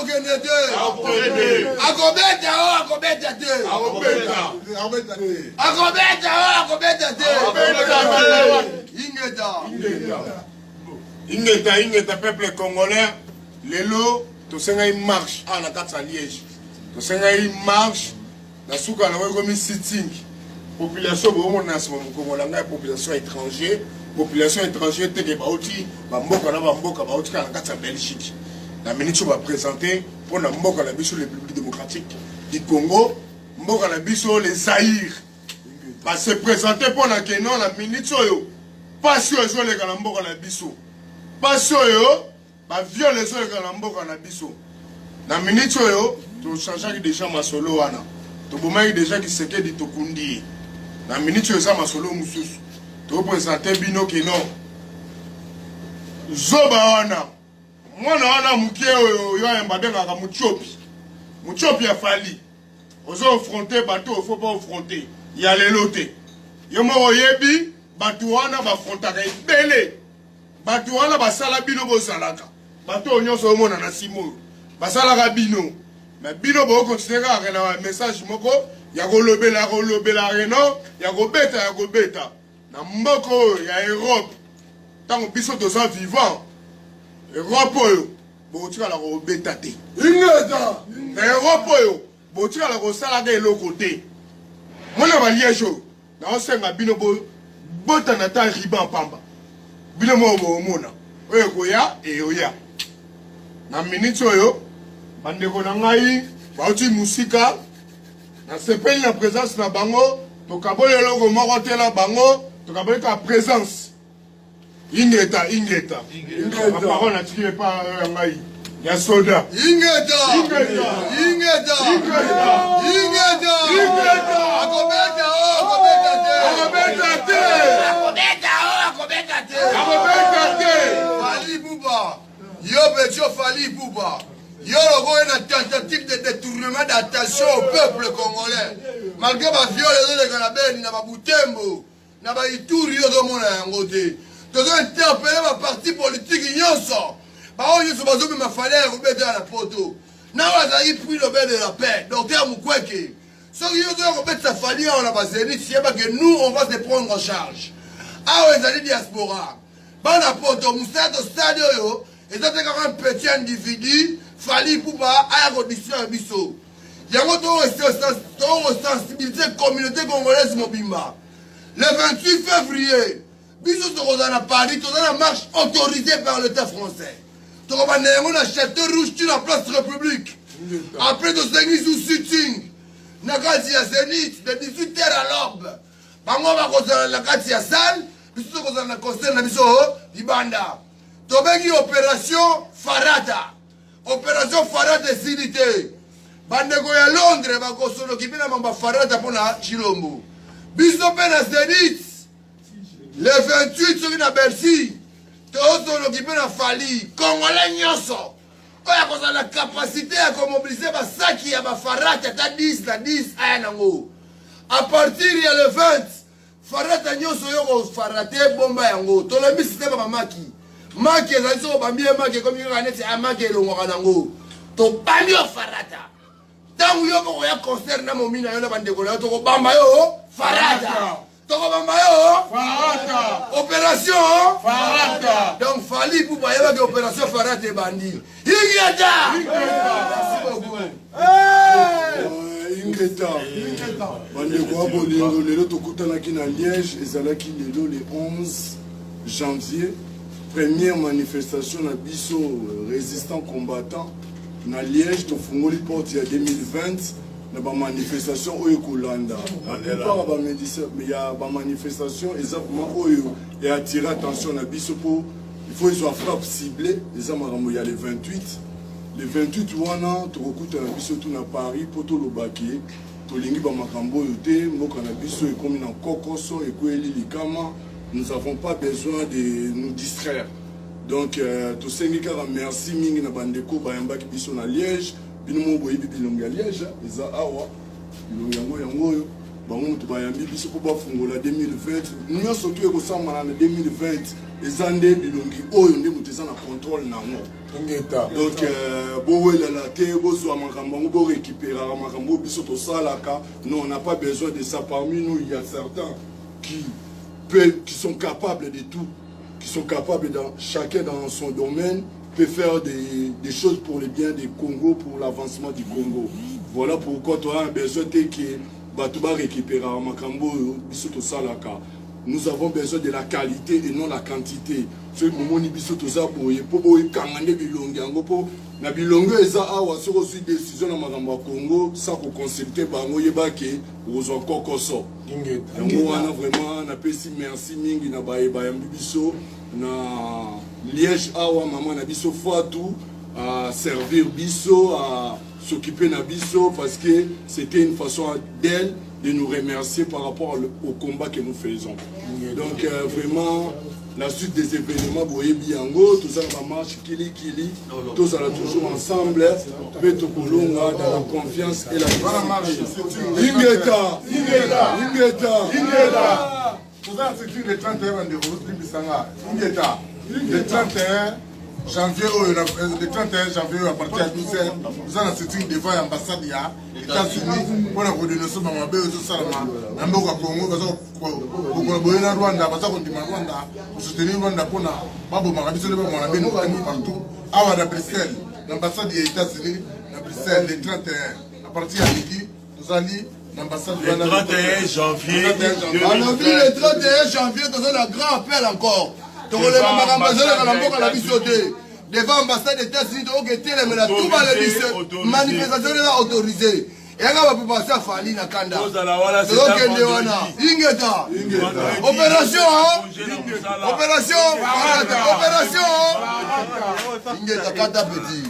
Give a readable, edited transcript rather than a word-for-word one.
akokende te. Akobeta o akobeta te. Akobeta te. Ingeta peuple congolais. Lelo to senga une marche à la carte à Liège. To senga une marche na suka na wekomi sitting. Population bon na ce moment congolais population étrangère. Population étrangère te bauti ba mboka na bauti na carte à Belgique. La ministre va présenter pour la mboka la biso République démocratique du Congo, mboka la biso les Zaïre. Va se présenter pour la Kenon la ministre yo. Pas sûr les les mboka la biso. Pas sûr yo ba viole les les mboka la biso. La ministre yo to changer déjà masolo wana. To bomai déjà qui seke di tokundi. La ministre yo sa masolo mususu. To présenter bino Kenon. Zoba wana. Mwana wana mukie yo embadengaka muchopi ya fali ozo affronter bateau faut pas affronter ya lelo te yo moko yebi bato wana bafrontaka ebele bato wana basala bino bozalaka bato nyonso omona na simo basalaka bino mais bino bokonsidéraka na message moko ya kolobela reno ya kobeta na mboko ya Europe tango biso toza vivant Europe oyo botika la ko beta te ingeta Europe oyo botika la ko sala de eloko te mona ba Liège na osenga bino bota na ta riban pamba bino mo mona oyo koya eyoya na minute oyo bandeko na ngai bauti musika na sepeli na présence na bango tokabola eloko moko te la bango tokabola ka présence Ingeta. La parole n'a tiré pas Ngai. Il y a soldat. Ingeta. Fali Bouba. Yo Betio Fali Bouba. Yo logo une tentative de détournement d'attention au peuple congolais. Malgré ma viole de Galabeni, na Butembo, na Ituri yo do mona yangote. Nous avons interpellé ma parti politique Nyonso. Par contre, nous avons ma falaise à la photo. Nous avons pris le bain de la paix. Docteur Mukwege. Ce qui nous avons fait sa famille, on a passé que nous, on va se prendre en charge. Ah, vous avez diaspora. Dans la photo, nous sommes au stade, et ça, c'est quand un petit individu, Fali Pouba, à la condition à Bisso. Il y a une sensibilité communauté congolaise, Mobimba. Le 28 février, Biso Tokozana à Paris, Tokozana marche autorisée par l'État français. Tokozana a château rouge sur la place République. Après de Zénith sous sitting, Nakati à Zénith, de 18h à l'aube. Bango va Kozana la Kati à salle, Biso Tokozana conseil na Biso Ibanda. Tobeki opération Farata. Opération Farata Sinité. Bandeko ya Londres va Kosono qui vient à Mamba Farata pour la Chilombo. Biso Pena Zénith. Le 28 sur une Bercy, tout le qui peut Fali, Congolais Nyonso, il y a la capacité à mobiliser ça qui a Farat, il y a 10, à Yango. À partir il y a le 20, Farat Nyonso Yoko Faraté, Bomba Yango, tout le système à Maki. Maki est un peu bien Maki, comme il y a un Maki et le Morango. To Bamio Farata. Tant que Yoko a concert na Momina, il y a un décollage, to Bambayo, Farata. Farata. Opération Farata. Donc Fali pour bailler avec opération Farata et bandit. Ingeta. Merci beaucoup. Ingeta. Bandeko bolingo lelo tokutana ki na Liège ezalaki lelo le 11 janvier. Première manifestation na biso résistant combattant na Liège to fungoli porte ya 2020. Il y a des manifestations qui sont mais il y a des manifestations qui attirent l'attention. Il faut qu'ils soient frappes ciblées. Il y a les 28. Les 28, tu vois, tu recutes à Paris pour tout le baquet. Nous n'avons pas besoin de nous distraire. Donc, tout ce qui est merci, Mingi Bandeko, Bayamba qui sont à Liège. Binomo boyi bilonga Liège eza awa bilonga yango bango moto bayambi biso mpo bafungola 2020 nyonso to ekosambana na 2020 eza nde bilongi oyo nde moto eza na contrôle nango donc bowelela te bozwa makambo yango borécupérera makambo oyo biso tosalaka non on n'a pas besoin de ça. Parmi nous il y a certains qui sont capables de tout, qui sont capables chacun dans son domaine peut faire des choses pour le bien du Congo, pour l'avancement du Congo. Voilà pourquoi tu as besoin que Batouba récupère Makambo, Bisoto Salaka. Nous avons besoin de la qualité et non la quantité. Ce moment ni Bisoto Zaboye, pour Kangane Bilongi, Angopo, na Bilongo eza awa sur aussi décision na Makambo Congo, ça pour consulter Bango Yebake, aux encore Koso. Yango wana vraiment na pesi merci mingi na baye bayambi biso na Liège awa maman na biso Fatou à servir biso à s'occuper na biso parce que c'était une façon d'elle de nous remercier par rapport au combat que nous faisons. Donc vraiment la suite des événements boye biango tout ça va marche kili tout ça là toujours ensemble peto kolonga dans la confiance et la Ingeta tout ça c'est le 31 de Bisanga Ingeta le 31 janvier le 31 janvier à partir de 12h nous allons se tenir devant l'ambassade ya États-Unis pour la coordination de ma belle Salama Namboka Congo pour collaborer avec Rwanda parce qu'on dit Rwanda pour soutenir Rwanda pour na babo makabiso le babo na beno partout à Bruxelles l'ambassade des États-Unis à Bruxelles le 31 à partir de midi nous allons l'ambassade le 31 janvier le 31 janvier dans un grand appel encore devant l'ambassade des États-Unis, donc la tout manifestation est autorisée. Et on va passer à Fali na Kanda. Ingeta. Opération. Ingeta Kata Petit.